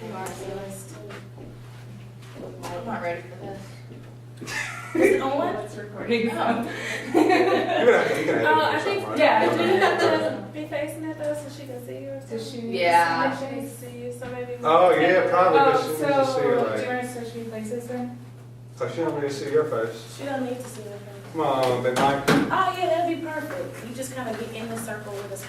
You are fearless. I'm not ready for this. Is it on what? It's recording. You You can I think, Yeah. do you have to be facing it though so she can see you or Does something? she need Yeah. to She switch needs to see you, so maybe. Oh, yeah, probably, Oh, but she needs so to see do you, you like, want to switch me places then? so she don't need to see your face. She don't need to see her face. Come on, Big Mike. Oh, yeah, that'd be perfect. You just kind of get in the circle with us.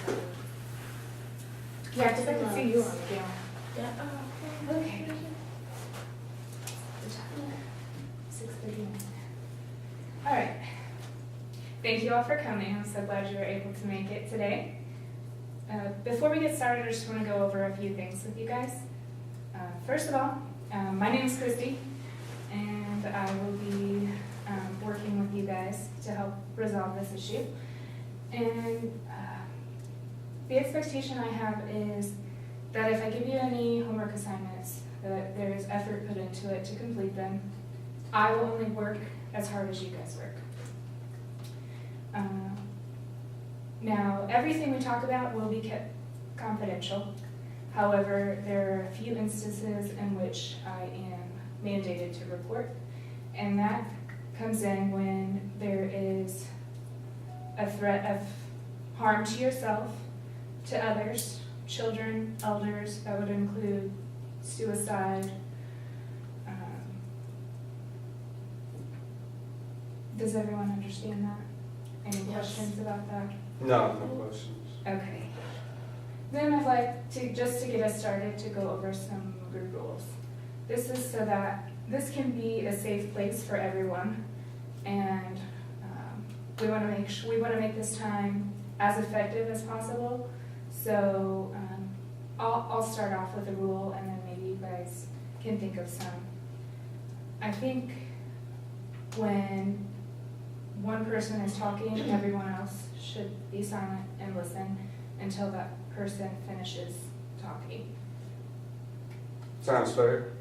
Yeah, because I can see you on the camera. Yeah. Oh, Okay. 6:39. All right. Thank you all for coming. I'm so glad you were able to make it today. Before we get started, I just want to go over a few things with you guys. First of all, my name is Kristi, and I will be working with you guys to help resolve this issue. And the expectation I have is that if I give you any homework assignments, that there is effort put into it to complete them. I will only work as hard as you guys work. Now, everything we talk about will be kept confidential. However, there are a few instances in which I am mandated to report, and that comes in when there is a threat of harm to yourself, to others, children, elders. That would include suicide. Does everyone understand that? Any Yes. questions about that? No, no questions. Okay. Then I'd like to, just to get us started, to go over some group rules. This is so that this can be a safe place for everyone, and we want to make this time as effective as possible. So I'll start off with a rule, and then maybe you guys can think of some. I think when one person is talking, everyone else should be silent and listen until that person finishes talking. Sounds fair.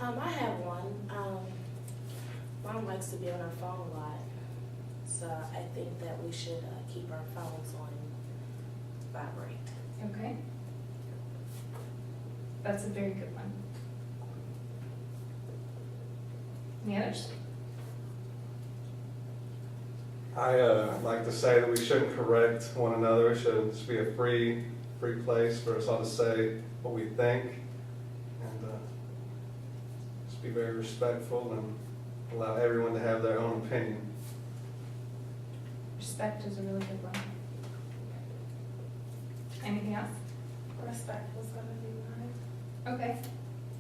I have one. Mom likes to be on her phone a lot, so I think that we should keep our phones on vibrate. Okay? That's a very good one. Any others? I like to say that we shouldn't correct one another. It should just be a free place for us all to say what we think, and just be very respectful and allow everyone to have their own opinion. Respect is a really good one. Anything else? Respect was gonna be mine. Okay.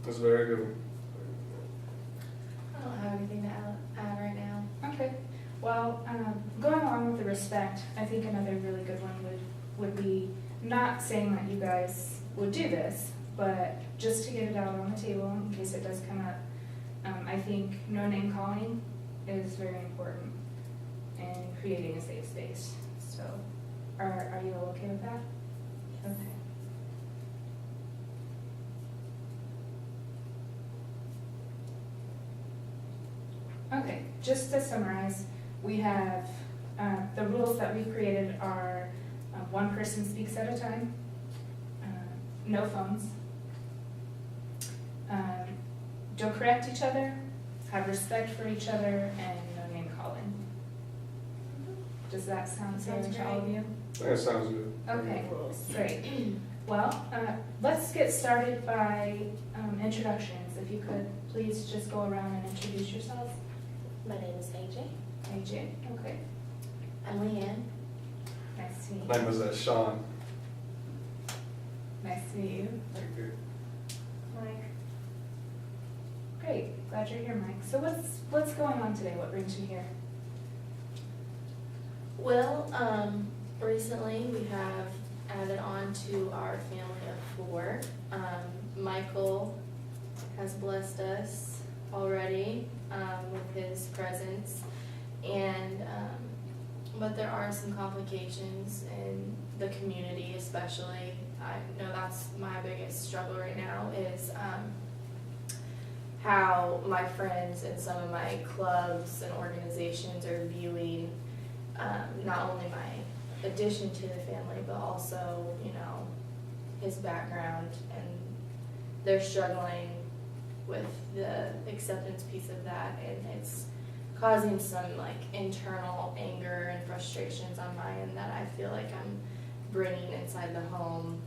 It's very good. I don't have anything to add right now. Okay. Well, going along with the respect, I think another really good one would be not saying that you guys would do this, but just to get it out on the table in case it does come up. I think no name calling is very important in creating a safe space. So, are you all okay with that? Okay. Okay, just to summarize, we have the rules that we created are one person speaks at a time, no phones, don't correct each other, have respect for each other, and no name calling. Does that sound fair Sounds to all of you? I think it sounds good. Okay, Rules. great. Well, let's get started by introductions. If you could please just go around and introduce yourselves. My name is AJ. AJ, okay. I'm Leanne. Nice to meet My you. name was Sean. Nice to meet you. Thank you. Mike. Great, glad you're here, Mike. So what's going on today? What brings you here? Well, recently we have added on to our family of 4. Michael has blessed us already with his presence, and but there are some complications in the community, especially. I know that's my biggest struggle right now is how my friends and some of my clubs and organizations are viewing not only my addition to the family, but also, you know, his background they're struggling with the acceptance piece of that, and it's causing some like internal anger and frustrations on my end that I feel like I'm bringing inside the home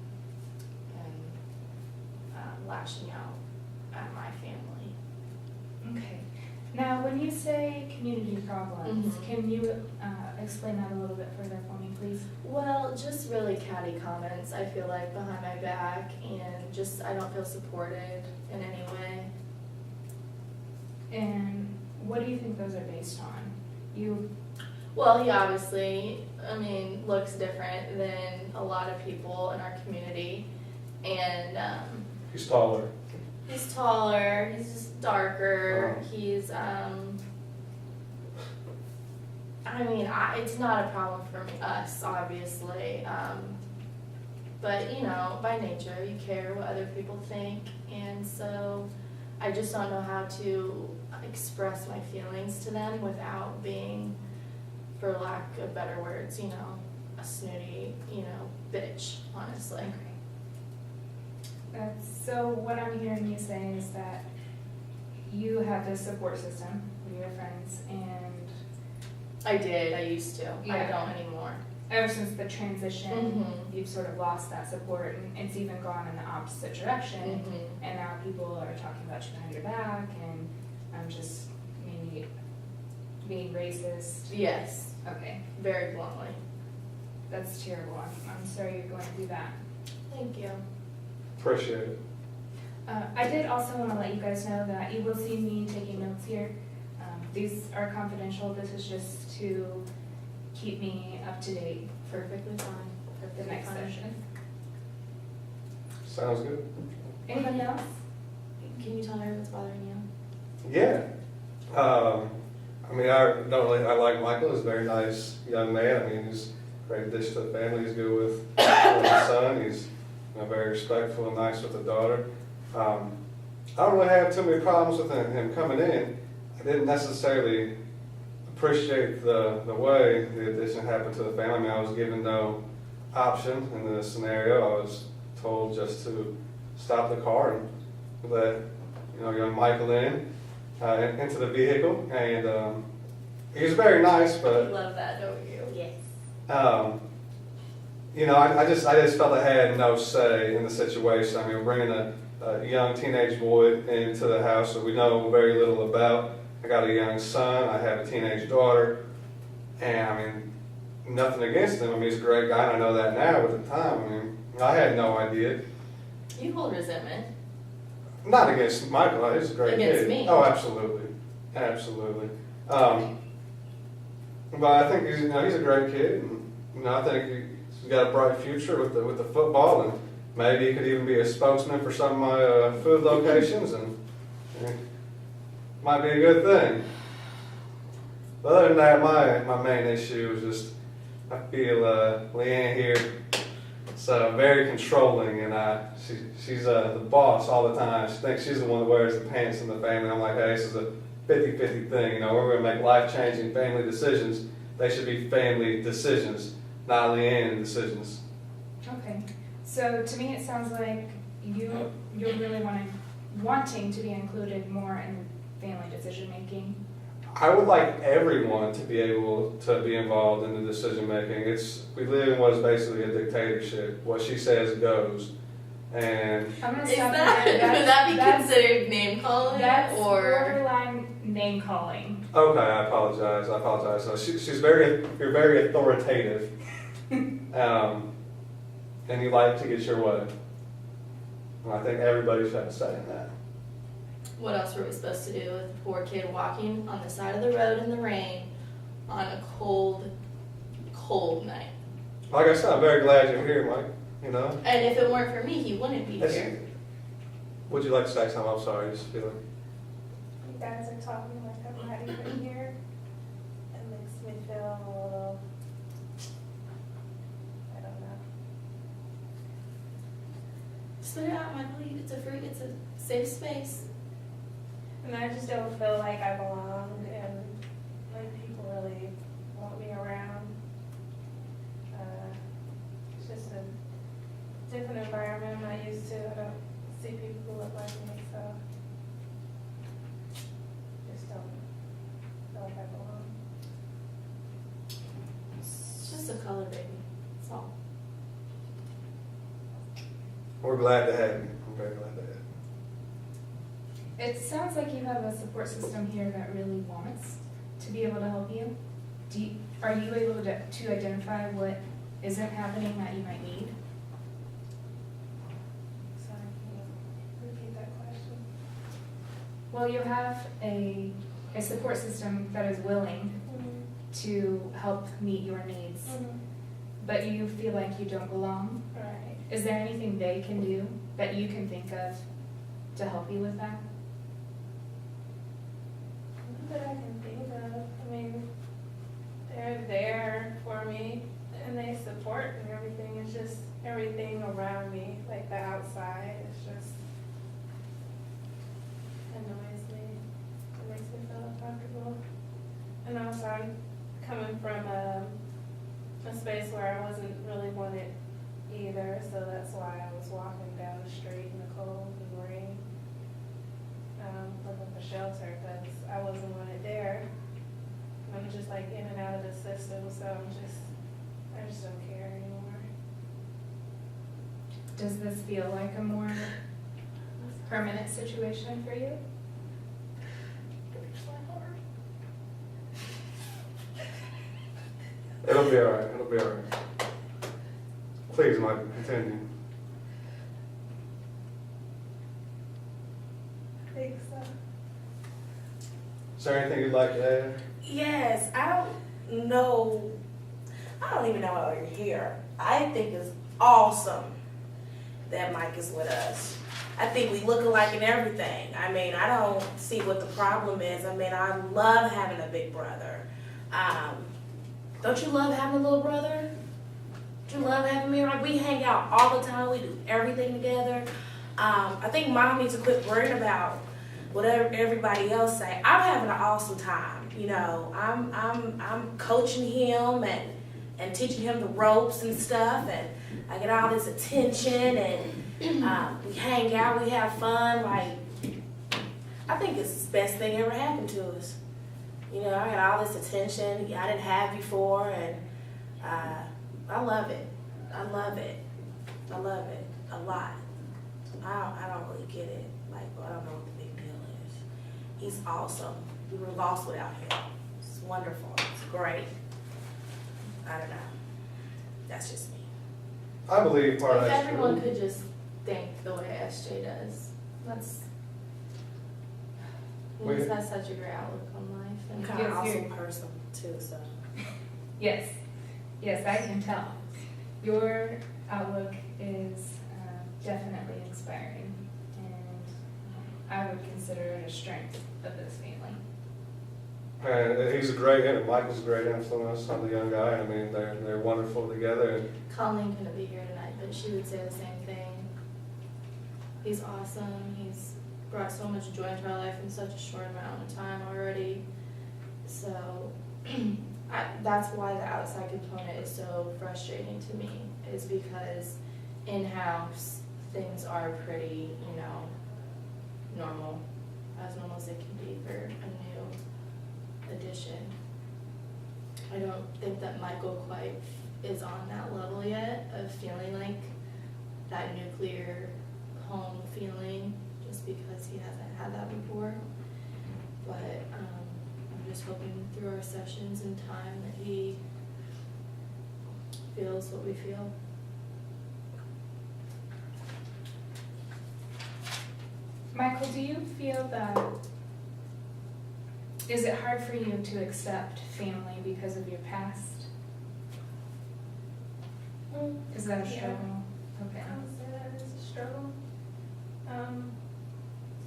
and lashing out at my family. Okay. Now, when you say community problems, Mhm. can you explain that a little bit further for me, please? Well, just really catty comments, I feel like, behind my back, and just I don't feel supported in any way. And what do you think those are based on? You, Well, he obviously, I mean, looks different than a lot of people in our community, and He's taller. he's taller, he's just darker, Oh. he's, I mean, it's not a problem for us, obviously, but, you know, by nature, you care what other people think, and so I just don't know how to express my feelings to them without being, for lack of better words, you know, a snooty, you know, bitch, honestly. so what I'm hearing you say is that you have this support system with your friends, and I used to. I Yeah. don't anymore. ever since the transition, Mhm. you've sort of lost that support, and it's even gone in the opposite direction. Mhm. And now people are talking about you behind your back, and just maybe being racist. Yes, Okay, very bluntly. that's terrible. I'm sorry you're going through that. Thank you. Appreciate it. I did also want to let you guys know that you will see me taking notes here. These are confidential. This is just to keep me up to date for Perfectly fine. the Perfectly next fine. session. Sounds good. Anybody else? Can you tell her what's bothering you? Yeah. I mean, I like Michael. He's a very nice young man. I mean, he's a great addition to the family. He's good with his son. He's very respectful and nice with the daughter. I don't really have too many problems with him coming in. I didn't necessarily appreciate the way the addition happened to the family. I mean, I was given no option in this scenario. I was told just to stop the car and let young Michael into the vehicle, and he was very nice, You but love that, don't you? Yes. I just felt I had no say in the situation. I mean, we're bringing a young teenage boy into the house that we know very little about. I got a young son, I have a teenage daughter, and I mean, nothing against him. I mean, he's a great guy, and I know that now, but at the time, I mean, I had no idea. You hold resentment. Not against Michael, he's a great Against kid. me. Oh, absolutely, absolutely. But I think he's a great kid, and I think he's got a bright future with the football, and maybe he could even be a spokesman for some of my food locations, and might be a good thing. But other than that, my main issue is just I feel Leanne here is very controlling, and she's the boss all the time. She thinks she's the one that wears the pants in the family. I'm like, hey, this is a 50-50 thing. We're going to make life-changing family decisions. They should be family decisions, not Leanne decisions. Okay. So to me, it sounds like you're really wanting to be included more in family decision making. I would like everyone to be able to be involved in the decision making. We live in what is basically a dictatorship. What she says goes, and I'm gonna Is stop that, you there. would that be That's- considered name calling? That's or borderline name calling. okay, I apologize. So she's you're very authoritative, and you like to get your way. And I think everybody should have a say in that. what else were we supposed to do with a poor kid walking on the side of the road in the rain on a cold, cold night? Like I said, I'm very glad you're here, Mike. And if it weren't for me, he wouldn't be here. Would you like to say something? I'm sorry, just feeling. You guys are talking like I'm not even here. It makes me feel a little, I don't know. Spit it out, Michael. It's a safe space. And I just don't feel like I belong and like people really want me around. It's just a different environment I'm not used to. I don't see people who look we're glad to have you. I'm very glad to have you. It sounds like you have a support system here that really wants to be able to help you. Are you able to identify what isn't happening that you might need? Sorry, can you repeat that question? Well, you have a support system that is willing to help meet your needs, but you feel like you don't belong. Right. Is there anything they can do that you can think of to help you with that? Not that I can think of. I mean, they're there for me and they support and everything. It's just everything around me, like the outside, it's just annoys me. It makes me feel uncomfortable. And also I'm coming from a space where I wasn't really wanted either, so that's why I was walking down the street in the cold and rain, looking for shelter, because I wasn't wanted there. I'm just like in and out of the system, so I just don't care anymore. Does this feel like a more permanent situation for you? It'll be all right. It'll be all right. Please, Mike, continue. I think so. Is there anything you'd like to add? Yes, I don't know. I don't even know why you're here. I think it's awesome that Mike is with us. I think we look alike in everything. I mean, I don't see what the problem is. I mean, I love having a big brother. Don't you love having a little brother? Don't you love having me? Like, we hang out all the time. We do everything together. I think Mom needs to quit worrying about whatever everybody else say. I'm having an awesome time. You know, I'm coaching him and teaching him the ropes and stuff, and I get all this attention, and we hang out, we have fun. Like, I think it's the best thing ever happened to us. You know, I got all this attention I didn't have before, and I love it. I love it. I love it a lot. I don't really get it. Like, I don't know what the big deal is. He's awesome. We were lost without him. It's wonderful. It's great. I don't know. That's just me. I believe part of If that's everyone true. could just think the way SJ does, he We- just has such a great outlook on life. I'm And kind of Yes, an awesome you're- person too, so. Yes, I can tell. Your outlook is definitely inspiring, and I would consider it a strength of this family. And he's a great, Michael's a great influence on the young guy. I mean, they're wonderful together. And Colleen couldn't be here tonight, but she would say the same thing. He's awesome. He's brought so much joy into our life in such a short amount of time already. So that's why the outside component is so frustrating to me, is because in-house things are pretty, normal, as normal as it can be for a new addition. I don't think that Michael quite is on that level yet of feeling like that nuclear home feeling, just because he hasn't had that before. But I'm just hoping through our sessions and time that he feels what we feel. Michael, do you feel that, is it hard for you to accept family because of your past? Is that a Yeah. struggle? Okay. I would say that is a struggle.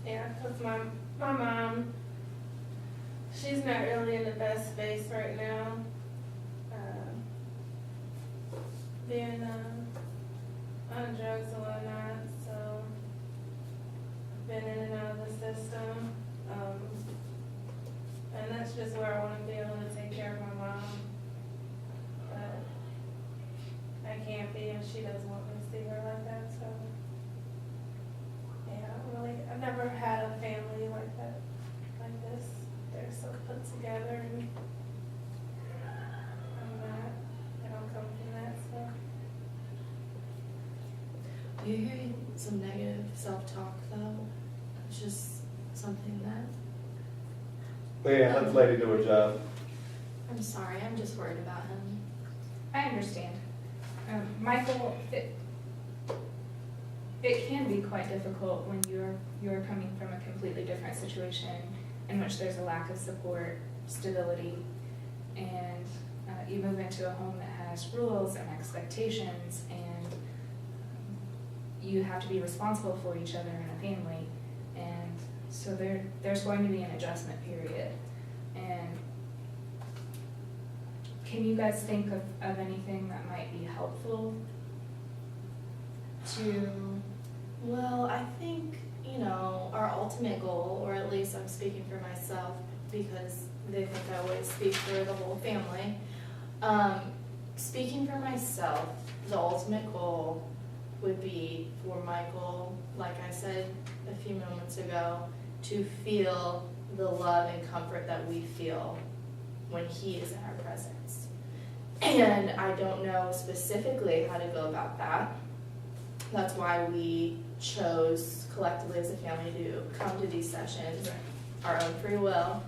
Yeah, because my mom, she's not really in the best space right now. Being on drugs and whatnot, so I've been in and out of the system. And that's just where I want to be able to take care of my mom. But I can't be, and she doesn't want me to see her like that, so. Yeah, I've never had a family like that, like this. They're so put together, and I'm not, I don't come from that, so. You're hearing some negative self-talk though. It's just something that, Yeah, let the lady do her job. I'm sorry, I'm just worried about him. I understand. Michael, it can be quite difficult when you're coming from a completely different situation in which there's a lack of support, stability, and you move into a home that has rules and expectations, and you have to be responsible for each other in a family, and so there's going to be an adjustment period. And can you guys think of anything that might be helpful to? Well, I think, our ultimate goal, or at least I'm speaking for myself because they think I always speak for the whole family. Speaking for myself, the ultimate goal would be for Michael, like I said a few moments ago, to feel the love and comfort that we feel when he is in our presence. And I don't know specifically how to go about that. That's why we chose collectively as a family to come to these sessions, our own free will.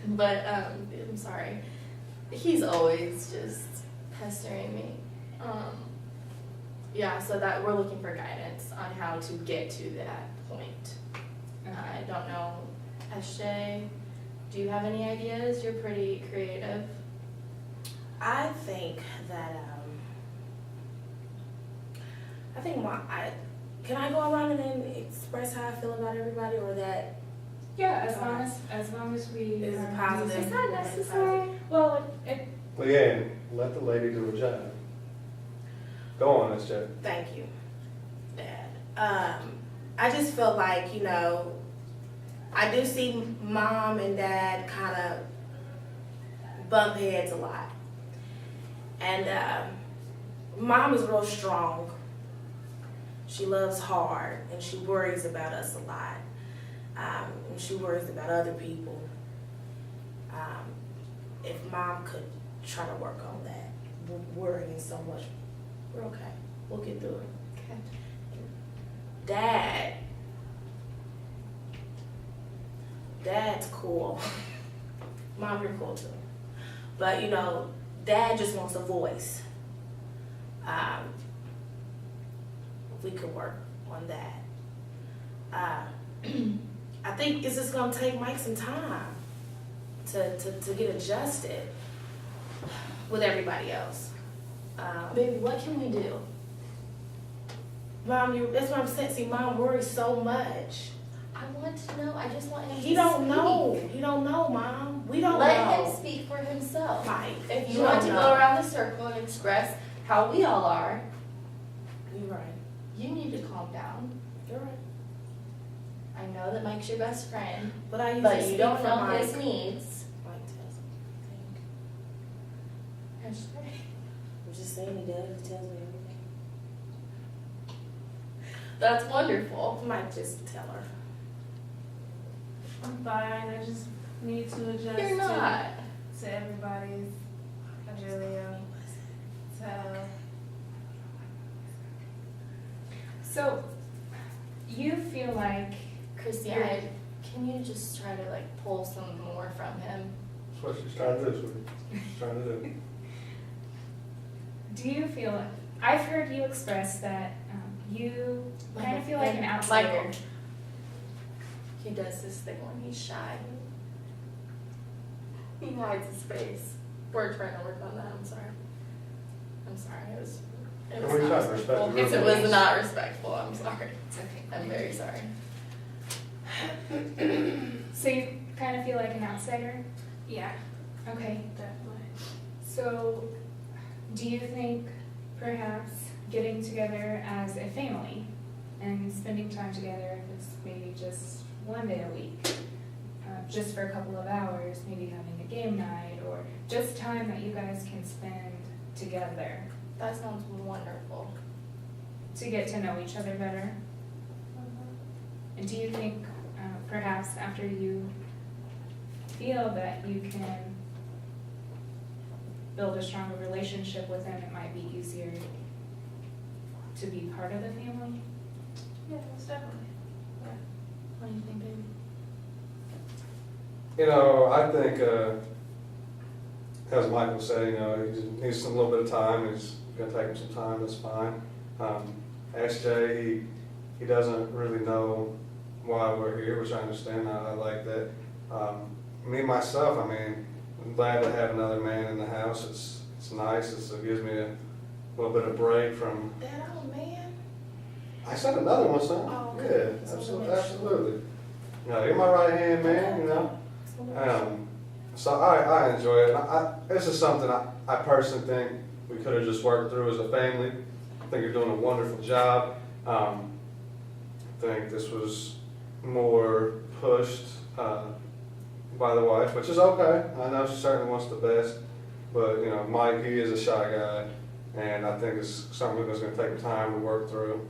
But I'm sorry, he's always just pestering me. Yeah, so that we're looking for guidance on how to get to that point. I don't know, SJ, do you have any ideas? You're pretty creative. I think that can I go around and then express how I feel about everybody, or that Yeah, as long as we is are positive? using- Is that necessary? Well, Leanne, let the lady do her job. Go on, SJ. Thank you, Dad. I just feel like, I do see Mom and Dad kind of bump heads a lot. And Mom is real strong. She loves hard, and she worries about us a lot. And she worries about other people. If Mom could try to work on that, we're worrying so much, we're okay. We'll get through it. Okay. Dad's cool. Mom, you're cool too. But Dad just wants a voice. We could work on that. I think it's just gonna take Mike some time to get adjusted with everybody else. Baby, what can we do? Mom, that's what I'm saying. See, Mom worries so much. I want to know. I just want him He to don't speak. know. He don't know, Mom. We don't Let know. him speak for himself. Mike, If you don't want to know. go around the circle and express how we all are, You're right. you need to calm down. You're right. I know that Mike's your best friend, But I usually but you speak don't for know Mike. his needs. Mike tells me everything. Hashtag. I'm just saying he does. He tells me everything. That's wonderful. Mike, just tell her. I'm fine, I just need to adjust You're not. to everybody's agilio. so you feel like Kristi, can you just try to pull some more from him? That's what she's trying to do, sweetie. She's trying to do. do you feel like I've heard you express that you kind of feel like an outsider. Michael. He does this thing when he's shy. He hides his face. We're trying to work on that. I'm sorry. It was Can not we try to respectful. respect the It room? was not respectful. I'm sorry. It's okay. I'm very sorry. So you kind of feel like an outsider? Yeah, Okay. definitely. So do you think perhaps getting together as a family and spending time together, if it's maybe just one day a week, just for a couple of hours, maybe having a game night, or just time that you guys can spend together That sounds wonderful. to get to know each other better? And do you think perhaps after you feel that you can build a stronger relationship with them, it might be easier to be part of the family? Yeah, most definitely. What do you think, baby? You know, I think, as Michael said, you know, he needs a little bit of time. He's gonna take him some time. That's fine. SJ, he doesn't really know why we're here, which I understand. I like that. Me myself, I mean, I'm glad to have another man in the house. It's nice. It gives me a little bit of break from. That old man? I said another one, son. Oh, okay. Yeah, absolutely. You know, you're my right hand man. You know. So I enjoy it. This is something I personally think we could have just worked through as a family. I think you're doing a wonderful job. I think this was more pushed by the wife, which is okay. I know she certainly wants the best, but you know, Mike, he is a shy guy, and I think it's something that's going to take time to work through.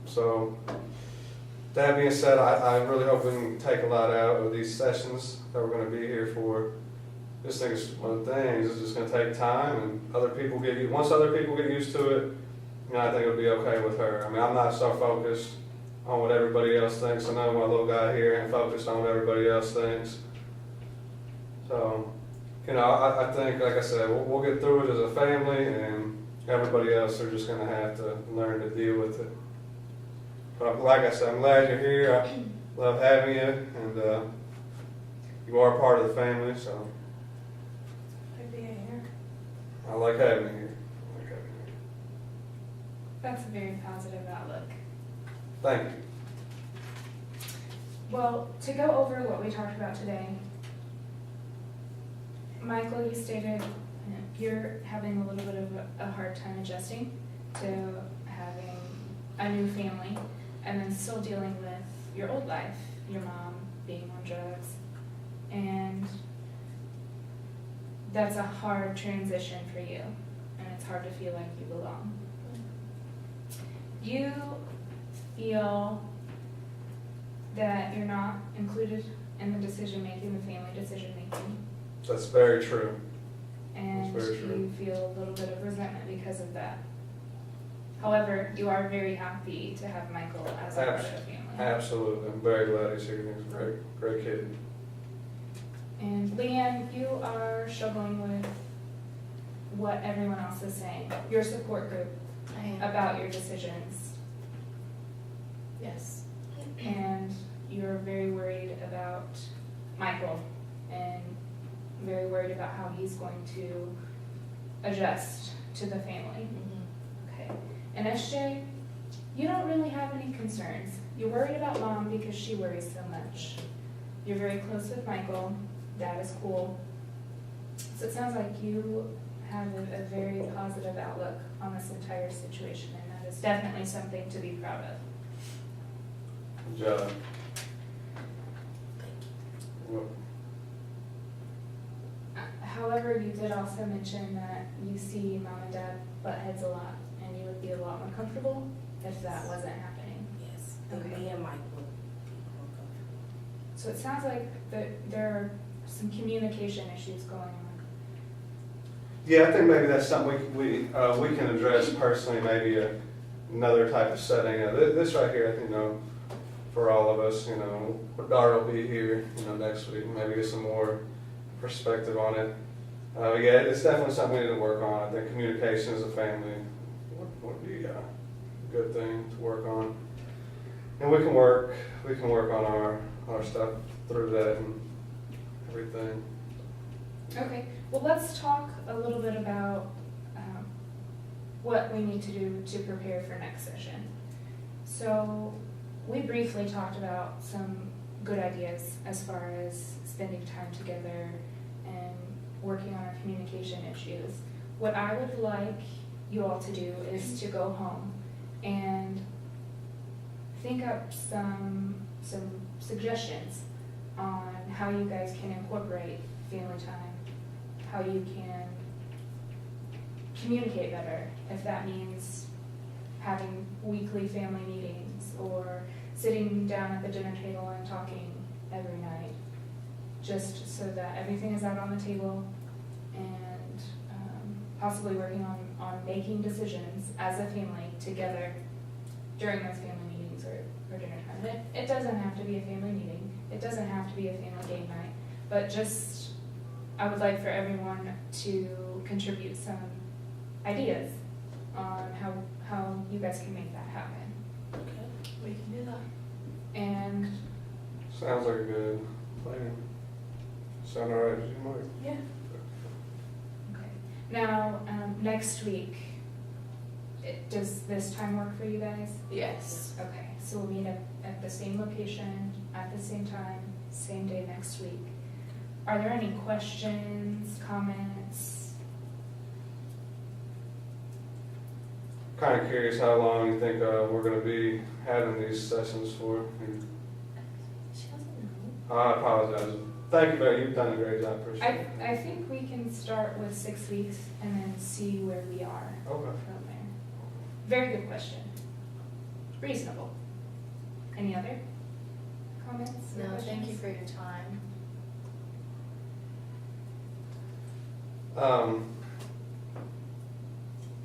So that being said, I really hope we can take a lot out of these sessions that we're going to be here for. This thing is one of the things. It's just going to take time, and once other people get used to it, you know, I think it'll be okay with her. I mean, I'm not so focused on what everybody else thinks. I know my little guy here ain't focused on what everybody else thinks. So, you know, I think, like I said, we'll get through it as a family, and everybody else are just going to have to learn to deal with it. But like I said, I'm glad you're here. I love having you, and you are part of the family, so Like being here. I like having you here. That's a very positive outlook. Thank you. Well, to go over what we talked about today, Michael, you stated you're having a little bit of a hard time adjusting to having a new family and then still dealing with your old life, your mom being on drugs, and that's a hard transition for you, and it's hard to feel like you belong. You feel that you're not included in the decision-making, the family decision-making, That's very true. and That's very true. you feel a little bit of resentment because of that. However, you are very happy to have Michael as a part of the family. Absolutely. I'm very glad he's here. He's a great kid. And Leanne, you are struggling with what everyone else is saying, your support group, I am. about your decisions, Yes. and you're very worried about Michael and very worried about how he's going to adjust to the family. Okay. And SJ, you don't really have any concerns. You're worried about Mom because she worries so much. You're very close with Michael. Dad is cool. So it sounds like you have a very positive outlook on this entire situation, and that is definitely something to be proud of. Good job. Well, However, you did also mention that you see Mom and Dad butt heads a lot, and you would be a lot more comfortable if that wasn't happening. Yes. Okay. Me and Mike would be more comfortable. So it sounds like there are some communication issues going on. Yeah, I think maybe that's something we can address personally, maybe another type of setting. This right here, you know, for all of us, you know, Dara will be here, you know, next week, maybe get some more perspective on it. Yeah, it's definitely something we need to work on. I think communication as a family would be a good thing to work on. And we can work on our stuff through that and everything. Okay, well, let's talk a little bit about what we need to do to prepare for next session. So we briefly talked about some good ideas as far as spending time together and working on our communication issues. What I would like you all to do is to go home and think up some suggestions on how you guys can incorporate family time, how you can communicate better, if that means having weekly family meetings or sitting down at the dinner table and talking every night, just so that everything is out on the table and possibly working on making decisions as a family together during those family meetings or dinner time. It doesn't have to be a family meeting, it doesn't have to be a family game night, but just, I would like for everyone to contribute some ideas on how you guys can make that happen. Okay. We can do that. And Sounds like a good plan. Sound all right to you, Mike? Yeah. okay. Now, next week, does this time work for you guys? Yes. Okay, so we'll meet at the same location, at the same time, same day next week. Are there any questions, comments? Kind of curious how long you think we're going to be having these sessions for. She doesn't know. I apologize. Thank you, Barry. You've done a great job. Appreciate it. I think we can start with 6 weeks and then see where we are Okay. from there. Very good question. Reasonable. Any other comments? or No, thank you questions? for your time.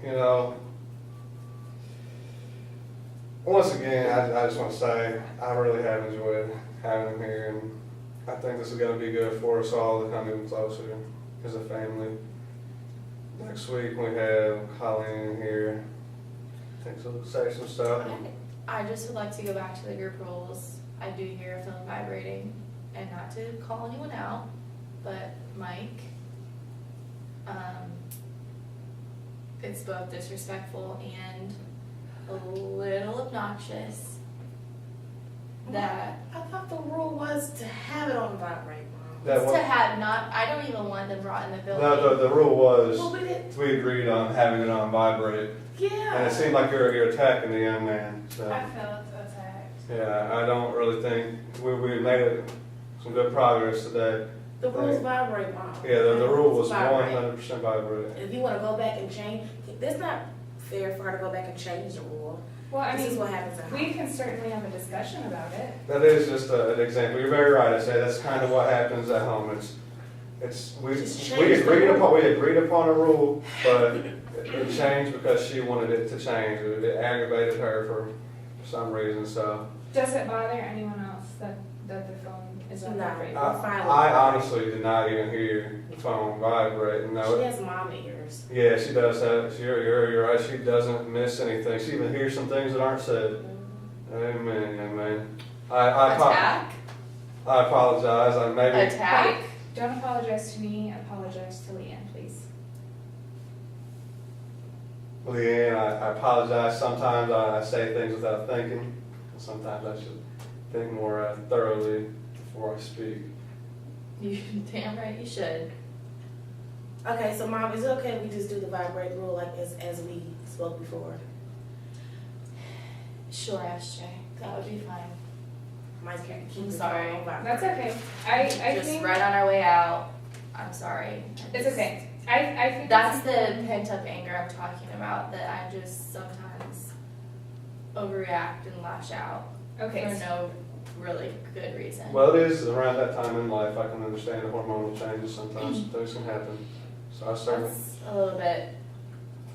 You know, once again, I just want to say I really have enjoyed having him here, and I think this is going to be good for us all to come even closer as a family. Next week we have Colleen here. I think she'll say some stuff. I just would like to go back to the group rules. I do hear a phone vibrating, and not to call anyone out, but Mike, it's both disrespectful and a little obnoxious that I thought the rule was to have it on vibrate, Mom. That it's one- to have not, I don't even want them brought in the building. No, the rule was Well, we did, we agreed on having it on vibrate, yeah. and it seemed like you're attacking the young man. So. I felt attacked. Yeah, I don't really think, we made some good progress today. The rules vibrate, Mom. Yeah, the rule was Vibrate. 100% vibrate. If you wanna go back and change, that's not fair for her to go back and change the rule. Well, I This is mean, what happens at home. we can certainly have a discussion about it. That is just an example. You're very right. I say that's kind of what happens at home. We Just change the agreed rule. upon a rule, but it changed because she wanted it to change. It aggravated her for some reason. So Does it bother anyone else that the phone is on No. vibrate? I'm fine with I that. honestly did not even hear the phone vibrate. She No, has mom ears. yeah, she does have. You're right. She doesn't miss anything. She even hears some things that aren't said. Amen, amen. Attack? I apologize. I maybe. Attack? Wait, don't apologize to me, apologize to Leanne, please. Leanne, I apologize. Sometimes I say things without thinking. Sometimes I should think more thoroughly before I speak. You damn right you should. Okay, so Mom, is it okay if we just do the vibrate rule like as we spoke before? Sure, SJ. That would be fine. Mike, can keep I'm the sorry. phone on vibrate. That's okay. I Just think right on our way out. I'm sorry. it's okay. I think That's it's the pent up anger I'm talking about, that I just sometimes overreact and lash out okay. for no really good reason. Well, it is around that time in life. I can understand the hormonal changes. Sometimes things can happen. So I certainly. That's a little bit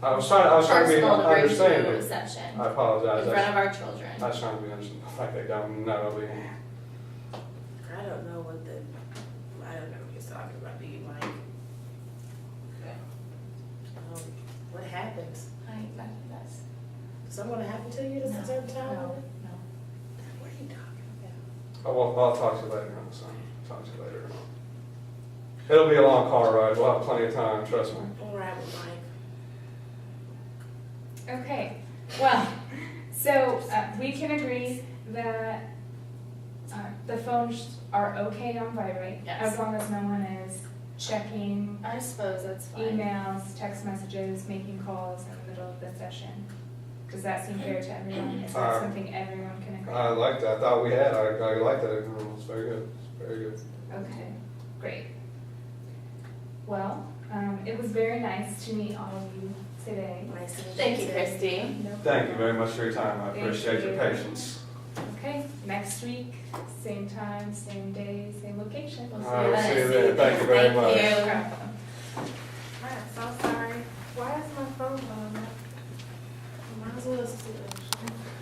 I was trying to be personal to bring to a understanding. session I in apologize. front of our children. I was trying to be understanding. Like they don't know, Leanne. I don't know what he's talking about, do you, Mike? What happens? Nothing does. Something gonna happen to you at a certain time? No. What are you talking about? I'll talk to you later on, son. Talk to you later. It'll be a long car ride. We'll have plenty of time. Trust me. All right with Mike. Okay, well, so we can agree that the phones are okay on vibrate Yes. as long as no one is checking I suppose that's fine. emails, text messages, making calls in the middle of the session. Does that seem fair to everyone? Is that something everyone can agree I on? like that. I thought we had. I like that. It's very good. It's very good. Okay, great. Well, it was very nice to meet all of you today. Nice to meet Thank you, too. Christy. No Thank you very much for your time. I Thank appreciate your you. patience. Okay, next week, same time, same day, same location. We'll All right, see see you you then. then. Thank you very much. Thank you.